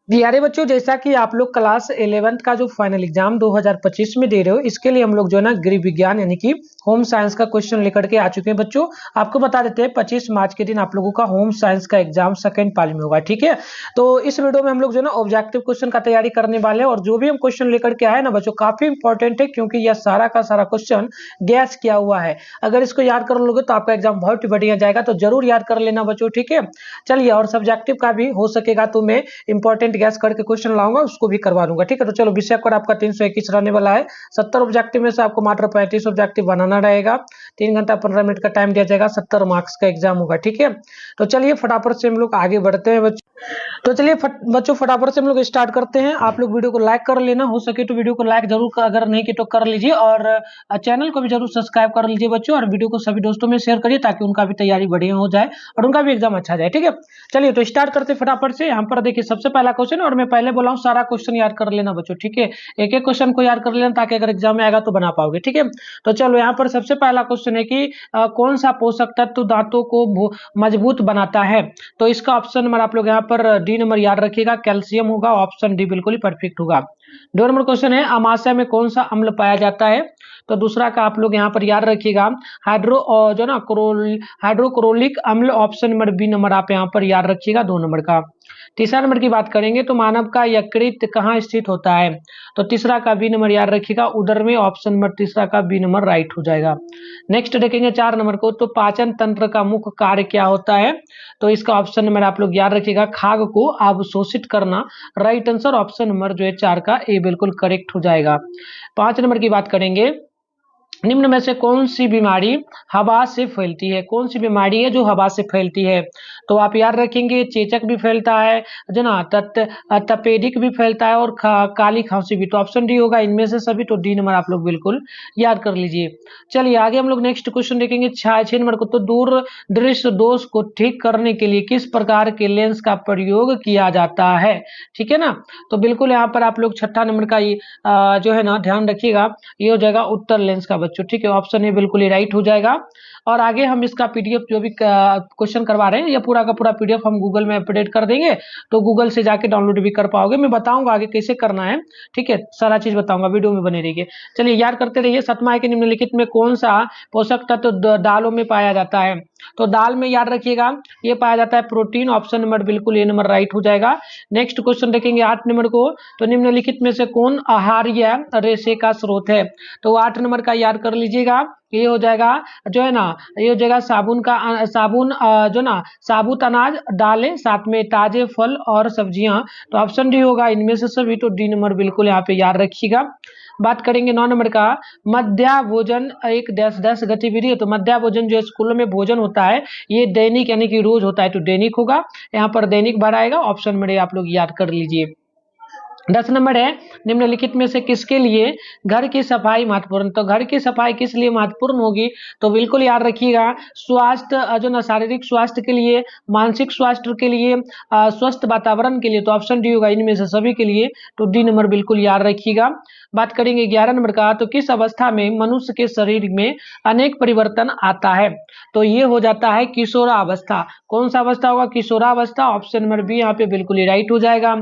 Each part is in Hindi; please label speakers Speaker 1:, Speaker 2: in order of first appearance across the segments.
Speaker 1: प्यारे बच्चों, जैसा कि आप लोग क्लास 11th का जो फाइनल एग्जाम 2025 में दे रहे हो, इसके लिए हम लोग जो है ना गृह विज्ञान यानी कि होम साइंस का क्वेश्चन लेकर के आ चुके हैं। बच्चों, आपको बता देते हैं 25 मार्च के दिन आप लोगों का होम साइंस का एग्जाम सेकंड पाली में होगा। ठीक है, तो इस वीडियो में हम लोग जो है ना ऑब्जेक्टिव क्वेश्चन का तैयारी करने वाले हैं, और जो भी हम क्वेश्चन लेकर के आए ना बच्चों, काफी इंपॉर्टेंट है, क्योंकि यह सारा का सारा क्वेश्चन गैस किया हुआ है। अगर इसको याद कर लोगे तो आपका एग्जाम बहुत ही बढ़िया जाएगा, तो जरूर याद कर लेना बच्चों। ठीक है, चलिए, और सब्जेक्टिव का भी हो सकेगा तो मैं इंपॉर्टेंट गैस करके क्वेश्चन लाऊंगा, उसको भी करवा दूंगा। ठीक है, तो चलो, विषय कोड आपका 321 रहने वाला है। 70 ऑब्जेक्टिव में से आपको मात्र 35 ऑब्जेक्टिव बनाना रहेगा। 3 घंटा 15 मिनट का टाइम दिया जाएगा। 70 मार्क्स का एग्जाम होगा। ठीक है, तो चलिए फटाफट से हम लोग आगे बढ़ते हैं बच्चों। तो चलिए बच्चों, फटाफट से हम लोग स्टार्ट करते हैं। आप लोग वीडियो को लाइक कर लेना, हो सके तो वीडियो को लाइक जरूर अगर नहीं की तो कर लीजिए, और चैनल को भी जरूर सब्सक्राइब कर लीजिए बच्चों, और वीडियो को सभी दोस्तों में शेयर करिए ताकि उनका भी तैयारी बढ़िया हो जाए और उनका भी एग्जाम अच्छा जाए। ठीक है, चलिए तो स्टार्ट करते हैं फटाफट से। यहाँ पर देखिए सबसे पहला क्वेश्चन, और मैं पहले बोला हूँ सारा क्वेश्चन याद कर लेना बच्चों। ठीक है, एक एक क्वेश्चन को याद कर लेना ताकि अगर एग्जाम में आएगा तो बना पाओगे। ठीक है, तो चलो यहाँ पर सबसे पहला क्वेश्चन है कि कौन सा पोषक तत्व दांतों को मजबूत बनाता है। तो इसका ऑप्शन नंबर आप लोग यहाँ पर डी नंबर याद रखिएगा, कैल्शियम होगा। ऑप्शन डी बिल्कुल ही परफेक्ट होगा। 2 नंबर क्वेश्चन है, अमाशय में कौन सा अम्ल पाया जाता है। तो दूसरा का आप लोग यहाँ पर याद रखिएगा, जो ना हाइड्रोक्लोरिक अम्ल। ऑप्शन नंबर बी नंबर आप यहाँ पर याद रखिएगा, 2 नंबर का। तीसरा नंबर की बात करेंगे तो मानव का यकृत कहाँ स्थित होता है। तो तीसरा का बी नंबर याद रखिएगा, उदर में। ऑप्शन नंबर तीसरा का बी नंबर राइट हो जाएगा। नेक्स्ट देखेंगे 4 नंबर को, तो पाचन तंत्र का मुख्य कार्य क्या होता है। तो इसका ऑप्शन नंबर आप लोग याद रखिएगा, खाद्य को अवशोषित करना। राइट आंसर ऑप्शन नंबर जो है 4 का ए बिल्कुल करेक्ट हो जाएगा। 5 नंबर की बात करेंगे, निम्न में से कौन सी बीमारी हवा से फैलती है। कौन सी बीमारी है जो हवा से फैलती है। तो आप याद रखेंगे, चेचक भी फैलता है, जो ना तपेदिक भी फैलता है, और काली खांसी भी। तो ऑप्शन डी होगा इनमें से सभी। तो डी नंबर आप लोग बिल्कुल याद कर लीजिए। चलिए आगे हम लोग नेक्स्ट क्वेश्चन देखेंगे 6 नंबर को, तो दूर दृश्य दोष को ठीक करने के लिए किस प्रकार के लेंस का प्रयोग किया जाता है। ठीक है ना, तो बिल्कुल यहाँ पर आप लोग 6 नंबर का जो है ना ध्यान रखिएगा, ये हो जाएगा उत्तर लेंस का बच्चों। ठीक है, ऑप्शन ए बिल्कुल ही राइट हो जाएगा। और आगे हम इसका पीडीएफ जो भी क्वेश्चन करवा रहे हैं, ये पूरा का पूरा पीडीएफ हम गूगल में अपडेट कर देंगे, तो गूगल से जाके डाउनलोड भी कर पाओगे। मैं बताऊंगा आगे कैसे करना है। ठीक है, सारा चीज बताऊंगा, वीडियो में बने रहिए। चलिए याद करते रहिए। 7वां के निम्नलिखित में कौन सा पोषक तत्व दालों में पाया जाता है। तो दाल में याद रखिएगा, ये पाया जाता है प्रोटीन। ऑप्शन नंबर बिल्कुल ए नंबर राइट हो जाएगा। नेक्स्ट क्वेश्चन देखेंगे 8 नंबर को, तो निम्नलिखित में से कौन आहार या रेशे का स्रोत है। तो 8 नंबर का याद कर लीजिएगा, ये हो जाएगा जो है ना, ये हो जाएगा साबुन जो ना साबुत अनाज, दालें, साथ में ताजे फल और सब्जियां। तो ऑप्शन डी होगा इनमें से सभी। तो डी नंबर बिल्कुल यहाँ पे याद रखिएगा। बात करेंगे 9 नंबर का, मध्याह्न भोजन एक 10 गतिविधि है। तो मध्याह्न भोजन जो स्कूलों में भोजन होता है, ये दैनिक यानी कि रोज होता है, तो दैनिक होगा। यहाँ पर दैनिक भरा आएगा। ऑप्शन में आप लोग याद कर लीजिए। 10 नंबर है, निम्नलिखित में से किसके लिए घर की सफाई महत्वपूर्ण। तो घर की सफाई किस लिए महत्वपूर्ण होगी। तो बिल्कुल याद रखिएगा, स्वास्थ्य जो ना शारीरिक स्वास्थ्य के लिए, मानसिक स्वास्थ्य के लिए, स्वस्थ वातावरण के लिए। तो ऑप्शन डी होगा इनमें से सभी के लिए। तो डी नंबर बिल्कुल याद रखिएगा। बात करेंगे 11 नंबर का, तो किस अवस्था में मनुष्य के शरीर में अनेक परिवर्तन आता है। तो ये हो जाता है किशोरावस्था। कौन सा अवस्था होगा, किशोरावस्था। ऑप्शन नंबर बी यहाँ पे बिल्कुल ही राइट हो जाएगा।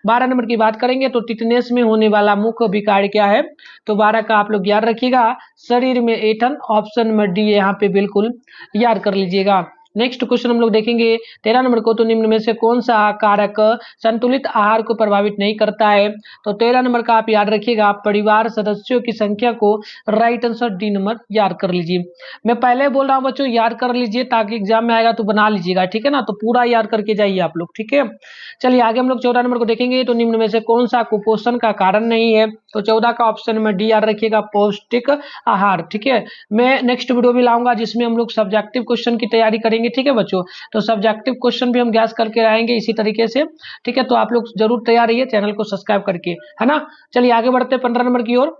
Speaker 1: 12 नंबर की बात करेंगे, तो टिटनेस में होने वाला मुख्य विकार क्या है। तो 12 का आप लोग याद रखिएगा, शरीर में ऐंठन। ऑप्शन नंबर डी यहाँ पे बिल्कुल याद कर लीजिएगा। नेक्स्ट क्वेश्चन हम लोग देखेंगे 13 नंबर को, तो निम्न में से कौन सा कारक संतुलित आहार को प्रभावित नहीं करता है। तो 13 नंबर का आप याद रखिएगा, परिवार सदस्यों की संख्या को। राइट आंसर डी नंबर याद कर लीजिए। मैं पहले बोल रहा हूँ बच्चों, याद कर लीजिए ताकि एग्जाम में आएगा तो बना लीजिएगा। ठीक है ना, तो पूरा याद करके जाइए आप लोग। ठीक है, चलिए आगे हम लोग 14 नंबर को देखेंगे, तो निम्न में से कौन सा कुपोषण का कारण नहीं है। तो 14 का ऑप्शन नंबर डी याद रखिएगा, पौष्टिक आहार। ठीक है, मैं नेक्स्ट वीडियो भी लाऊंगा जिसमें हम लोग सब्जेक्टिव क्वेश्चन की तैयारी करेंगे। ठीक है बच्चों, तो सब्जेक्टिव क्वेश्चन भी हम गैस करके आएंगे इसी तरीके से। ठीक है, तो आप लोग जरूर तैयार रहिए चैनल को सब्सक्राइब करके, है ना। चलिए आगे बढ़ते हैं 15 नंबर की ओर।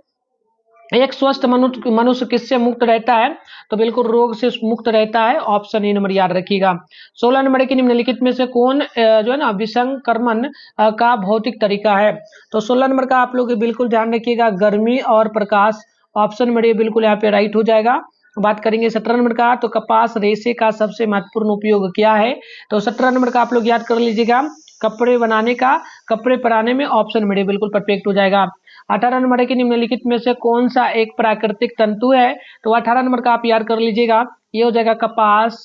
Speaker 1: एक स्वस्थ मनुष्य किससे मुक्त रहता है। तो बिल्कुल रोग से मुक्त रहता है। ऑप्शन ए नंबर याद रखिएगा। 16 नंबर की निम्नलिखित में से कौन जो है ना विसंक्रमण का भौतिक तरीका है। तो 16 नंबर का आप लोग बिल्कुल ध्यान रखिएगा, गर्मी और प्रकाश। ऑप्शन नंबर ए बिल्कुल यहाँ पे राइट हो जाएगा। बात करेंगे 17 नंबर का, तो कपास रेशे का सबसे महत्वपूर्ण उपयोग क्या है। तो 17 नंबर का आप लोग याद कर लीजिएगा, कपड़े बनाने का, कपड़े पहनाने में, ऑप्शन में डी बिल्कुल परफेक्ट हो जाएगा। 18 नंबर है कि निम्नलिखित में से कौन सा एक प्राकृतिक तंतु है, तो 18 नंबर का आप याद कर लीजिएगा, ये हो जाएगा कपास,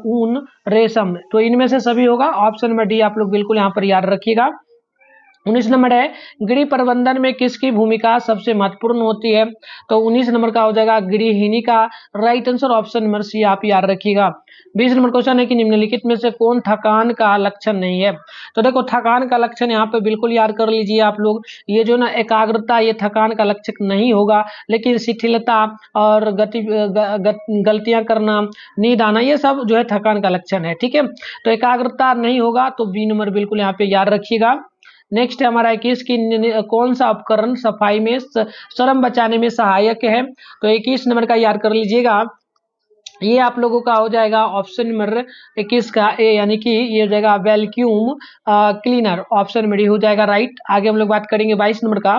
Speaker 1: ऊन, रेशम, तो इनमें से सभी होगा, ऑप्शन में डी आप लोग बिल्कुल यहाँ पर याद रखिएगा। 19 नंबर है गृह प्रबंधन में किसकी भूमिका सबसे महत्वपूर्ण होती है, तो 19 नंबर का हो जाएगा गृहिणी का, right answer option number C आप याद रखिएगा। 20 नंबर क्वेश्चन है कि निम्नलिखित में से कौन थकान का लक्षण नहीं है, तो देखो थकान का लक्षण यहाँ पे बिल्कुल याद कर लीजिए आप लोग, ये जो ना एकाग्रता ये थकान का लक्षण नहीं होगा, लेकिन शिथिलता और गलतियां करना, नींद आना, ये सब जो है थकान का लक्षण है, ठीक है। तो एकाग्रता नहीं होगा, तो बी नंबर बिल्कुल यहाँ पे याद रखिएगा। नेक्स्ट है हमारा 21 की कौन सा उपकरण सफाई में श्रम बचाने में सहायक है, तो 21 नंबर का याद कर लीजिएगा, ये आप लोगों का हो जाएगा ऑप्शन नंबर 21 का ए, यानी कि ये हो जाएगा वैक्यूम क्लीनर, ऑप्शन में डी हो जाएगा राइट। आगे हम लोग बात करेंगे 22 नंबर का,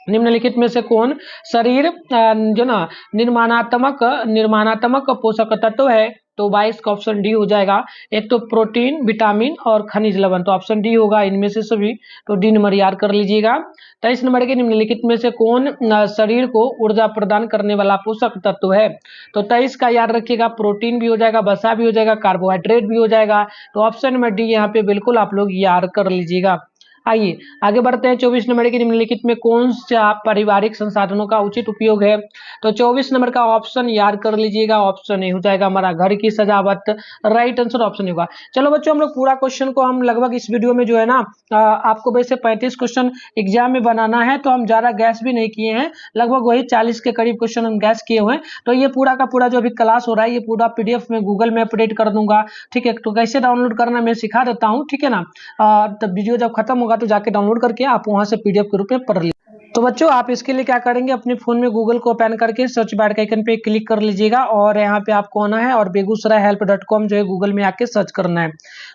Speaker 1: निम्नलिखित में से कौन शरीर जो ना निर्माणात्मक पोषक तत्व है, तो 22 का ऑप्शन डी हो जाएगा। एक तो प्रोटीन, विटामिन और खनिज लवण, तो ऑप्शन डी होगा इनमें से सभी, तो डी नंबर याद कर लीजिएगा। 23 नंबर के निम्नलिखित में से कौन शरीर को ऊर्जा प्रदान करने वाला पोषक तत्व है, तो 23 का याद रखिएगा, प्रोटीन भी हो जाएगा, वसा भी हो जाएगा, कार्बोहाइड्रेट भी हो जाएगा, तो ऑप्शन नंबर डी यहाँ पे बिल्कुल आप लोग याद कर लीजिएगा। आइए आगे बढ़ते हैं। 24 नंबर के निम्नलिखित में कौन सा पारिवारिक संसाधनों का उचित उपयोग है, तो 24 नंबर का ऑप्शन याद कर लीजिएगा, ऑप्शन ए हो जाएगा हमारा घर की सजावट, राइट आंसर ऑप्शन होगा। चलो बच्चों हम लोग पूरा क्वेश्चन को हम लगभग इस वीडियो में जो है ना आपको वैसे 35 क्वेश्चन एग्जाम में बनाना है, तो हम ज्यादा गैस भी नहीं किए हैं, लगभग वही 40 के करीब क्वेश्चन हम गैस किए हुए हैं। तो ये पूरा का पूरा जो अभी क्लास हो रहा है ये पूरा पीडीएफ में गूगल में अपडेट कर दूंगा, ठीक है। तो कैसे डाउनलोड करना मैं सिखा देता हूँ, ठीक है ना। तब वीडियो जब खत्म होगा तो जाके डाउनलोड करके आप वहां से पीडीएफ के रूप में पढ़ लीजिए। तो बच्चों आप इसके लिए क्या करेंगे, अपने फोन में गूगल को ओपन करके सर्च बार के आइकन पे क्लिक कर लीजिएगा और यहाँ पे आपको आना है और बेगूसराय help.com जो है गूगल में आके सर्च करना है।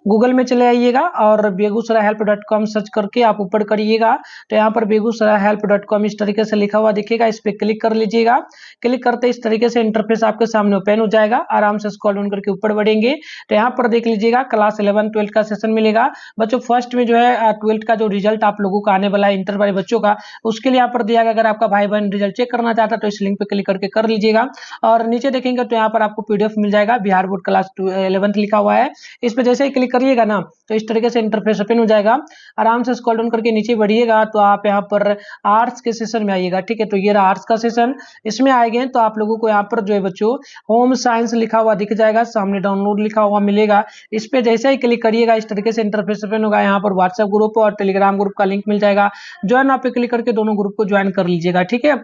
Speaker 1: गूगल में चले आइएगा और बेगूसराय help.com सर्च करके आप ऊपर करिएगा, तो यहाँ पर बेगूसराय help.com इस तरीके से लिखा हुआ दिखेगा, इस पे क्लिक कर लीजिएगा। क्लिक करते इस तरीके से इंटरफेस आपके सामने ओपन हो जाएगा। आराम से स्क्रॉल डाउन करके ऊपर बढ़ेंगे तो यहाँ पर देख लीजिएगा क्लास 11 12 का सेशन मिलेगा। बच्चों फर्स्ट में जो है 12 का जो रिजल्ट आप लोगों का आने वाला है इंटर वाले बच्चों का, उसके लिए यहाँ पर दिया गया, अगर आपका भाई बहन रिजल्ट चेक करना चाहता है तो इस लिंक पे क्लिक करके कर लीजिएगा। और नीचे देखेंगे तो यहाँ पर आपको पीडीएफ मिल जाएगा, बिहार बोर्ड क्लास 11 लिखा हुआ है, इस पे जैसे ही क्लिक करिएगा ना तो इस तरीके से इंटरफेस ओपन हो जाएगा। आराम से स्क्रॉल डाउन करके नीचे बढ़िएगा तो आप यहाँ पर आर्ट्स के सेशन में आइएगा, ठीक है। तो ये रहा आर्ट्स का सेशन, इसमें आएंगे तो आप लोगों को यहाँ पर जो है बच्चों होम साइंस लिखा हुआ दिख जाएगा, सामने डाउनलोड लिखा हुआ मिलेगा, इस पे जैसे ही क्लिक करिएगा इस तरीके से इंटरफेस ओपन होगा। यहाँ पर व्हाट्सएप ग्रुप और टेलीग्राम ग्रुप का लिंक मिल जाएगा, ज्वाइन आप पे क्लिक करके दोनों ग्रुप को ज्वाइन कर लीजिएगा, ठीक है।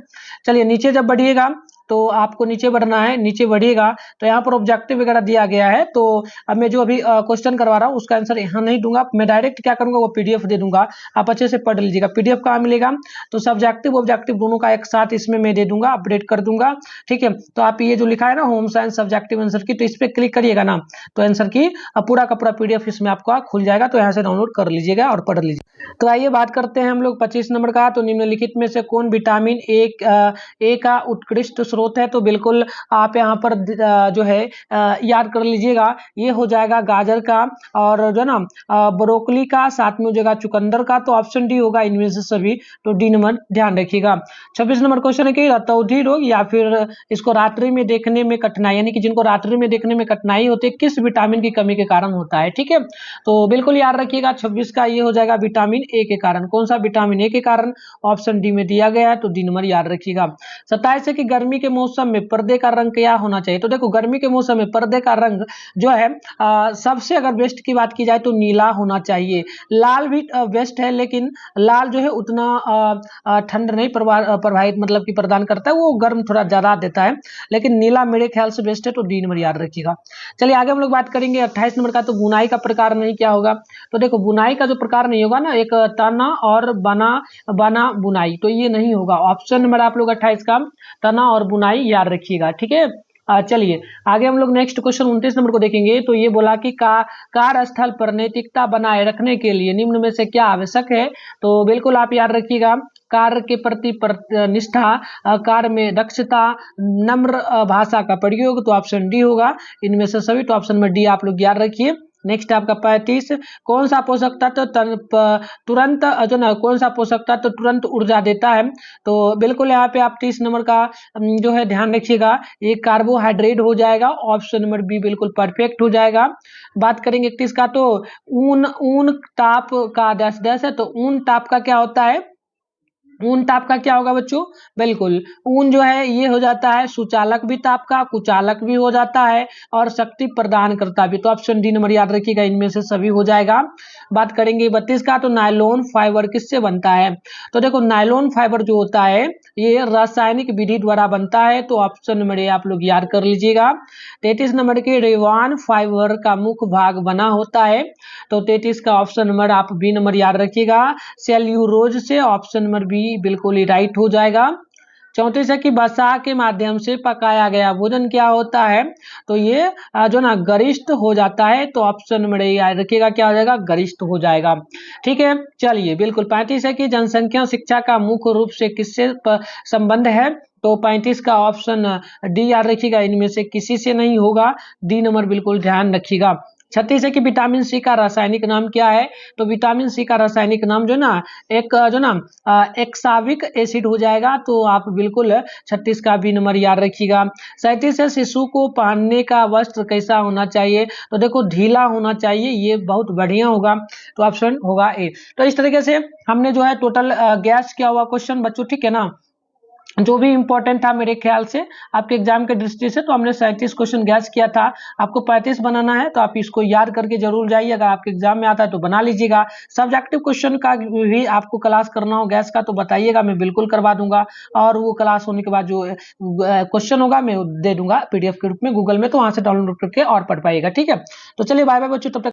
Speaker 1: चलिए नीचे जब बढ़िएगा तो आपको नीचे बढ़ना है, नीचे बढ़िएगा तो यहाँ पर ऑब्जेक्टिव वगैरह दिया गया है। तो अब मैं जो अभी क्वेश्चन करवा रहा हूँ उसका आंसर यहाँ नहीं दूंगा, मैं डायरेक्ट क्या करूंगा वो पीडीएफ दे दूंगा, आप अच्छे से पढ़ लीजिएगा। पीडीएफ कहाँ मिलेगा, तो सब्जेक्टिव ऑब्जेक्टिव दोनों का एक साथ इसमें मैं दे दूंगा, अपडेट कर दूंगा, ठीक है। तो आप ये जो लिखा है ना होम साइंस सब्जेक्टिव आंसर की, तो इस पे क्लिक करिएगा ना तो आंसर की पूरा का पूरा पीडीएफ इसमें आपका खुल जाएगा, तो यहाँ से डाउनलोड कर लीजिएगा और पढ़ लीजिएगा। तो आइए बात करते हैं हम लोग 25 नंबर का, तो निम्नलिखित में से कौन विटामिन ए का उत्कृष्ट स्रोत है, तो बिल्कुल आप यहाँ पर जो है याद कर लीजिएगा, ये हो जाएगा गाजर का और जो ना ब्रोकली का, साथ में हो जाएगा चुकंदर का, तो ऑप्शन डी होगा इनमें से सभी, तो डी नंबर ध्यान रखिएगा। 26 नंबर क्वेश्चन है कि रतौंधी रोग या फिर इसको रात्रि में देखने में कठिनाई, यानी कि जिनको रात्रि में देखने में कठिनाई होती है किस विटामिन की कमी के कारण होता है, ठीक है। तो बिल्कुल याद रखिएगा 26 का ये हो जाएगा विटामिन ए के कारण। कौन सा विटामिन ए के कारण, ऑप्शन डी में दिया गया है, तो डी नंबर याद रखिएगा। 27 है कि गर्मी के मौसम में पर्दे का रंग क्या होना चाहिए, तो देखो गर्मी के मौसम में पर्दे का रंग जो है सबसे अगर बेस्ट की बात की जाए तो नीला होना चाहिए। लाल भी बेस्ट है, लेकिन लाल जो है उतना ठंड नहीं प्रभावित मतलब कि प्रदान करता है, वो गर्म थोड़ा ज्यादा देता है, लेकिन नीला मेरे ख्याल से बेस्ट है, तो डी नंबर याद रखिएगा। चलिए आगे हम लोग बात करेंगे 28 नंबर का, तो बुनाई का प्रकार नहीं क्या होगा, तो देखो बुनाई का जो प्रकार नहीं होगा ना, एक तना और बना बुनाई, तो ये नहीं होगा। ऑप्शन नंबर आप लोग 28 का तना और बुनाई याद रखिएगा, ठीक है। चलिए आगे हम लोग नेक्स्ट क्वेश्चन 29 नंबर को देखेंगे, तो ये बोला कि कार्यस्थल पर नैतिकता बनाए रखने के लिए निम्न में से क्या आवश्यक है, तो बिल्कुल आप याद रखिएगा, कार्य के प्रति निष्ठा, कार्य में दक्षता, नम्र भाषा का प्रयोग, तो ऑप्शन डी होगा इनमें से सभी, तो ऑप्शन में डी आप लोग याद रखिए। नेक्स्ट आपका 35, कौन सा पोषक तत्व तुरंत जो ना कौन सा पोषक तत्व तुरंत ऊर्जा देता है? तो बिल्कुल यहाँ पे आप 30 नंबर का जो है ध्यान रखिएगा, ये कार्बोहाइड्रेट हो जाएगा, ऑप्शन नंबर बी बिल्कुल परफेक्ट हो जाएगा। बात करेंगे 31 का, तो ऊन ऊन ताप का डैश डैश है, तो ऊन ताप का क्या होता है? ऊन ताप का क्या होगा बच्चों? बिल्कुल ऊन जो है ये हो जाता है सुचालक भी ताप का, कुचालक भी हो जाता है और शक्ति प्रदान करता भी। तो ऑप्शन डी नंबर याद रखिएगा, इनमें से सभी हो जाएगा। बात करेंगे 32 का, तो नायलॉन फाइबर किससे बनता है? तो देखो नायलॉन फाइबर जो होता है ये रासायनिक विधि द्वारा बनता है, तो ऑप्शन नंबर ए आप लोग याद कर लीजिएगा। 33 नंबर के, रेवान फाइबर का मुख्य भाग बना होता है, तो 33 का ऑप्शन नंबर आप बी नंबर याद रखिएगा, सेल्यूलोज से, ऑप्शन नंबर बी बिल्कुल ही राइट हो जाएगा। 34 है कि वसा के माध्यम से पकाया गया भोजन क्या होता है? तो ये जो ना गरिष्ठ हो जाता है, तो ऑप्शन नंबर ए याद रखिएगा, क्या हो जाएगा? गरिष्ठ हो जाएगा। ठीक है, चलिए बिल्कुल। 35 है कि जनसंख्या शिक्षा का मुख्य रूप से किससे संबंध है? तो 35 का ऑप्शन डी याद रखिएगा, इनमें से किसी से नहीं होगा, डी नंबर बिल्कुल ध्यान रखिएगा। 36 है कि विटामिन सी का रासायनिक नाम क्या है? तो विटामिन सी का रासायनिक नाम जो ना एक्साविक एसिड हो जाएगा, तो आप बिल्कुल 36 का भी नंबर याद रखिएगा। 37 है शिशु को पहनने का वस्त्र कैसा होना चाहिए? तो देखो ढीला होना चाहिए, ये बहुत बढ़िया होगा, तो ऑप्शन होगा ए। तो इस तरीके से हमने जो है टोटल गैस किया हुआ क्वेश्चन बच्चों, ठीक है ना, जो भी इंपॉर्टेंट था मेरे ख्याल से आपके एग्जाम के दृष्टि से, तो हमने 37 क्वेश्चन गैस किया था। आपको 35 बनाना है, तो आप इसको याद करके जरूर जाइए, अगर आपके एग्जाम में आता है तो बना लीजिएगा। सब्जेक्टिव क्वेश्चन का भी आपको क्लास करना हो गैस का तो बताइएगा, मैं बिल्कुल करवा दूंगा, और वो क्लास होने के बाद जो क्वेश्चन होगा मैं दे दूंगा PDF के रूप में गूगल में, तो वहां से डाउनलोड करके और पढ़ पाइएगा। ठीक है, तो चलिए बाय बाय बच्चों, तब तक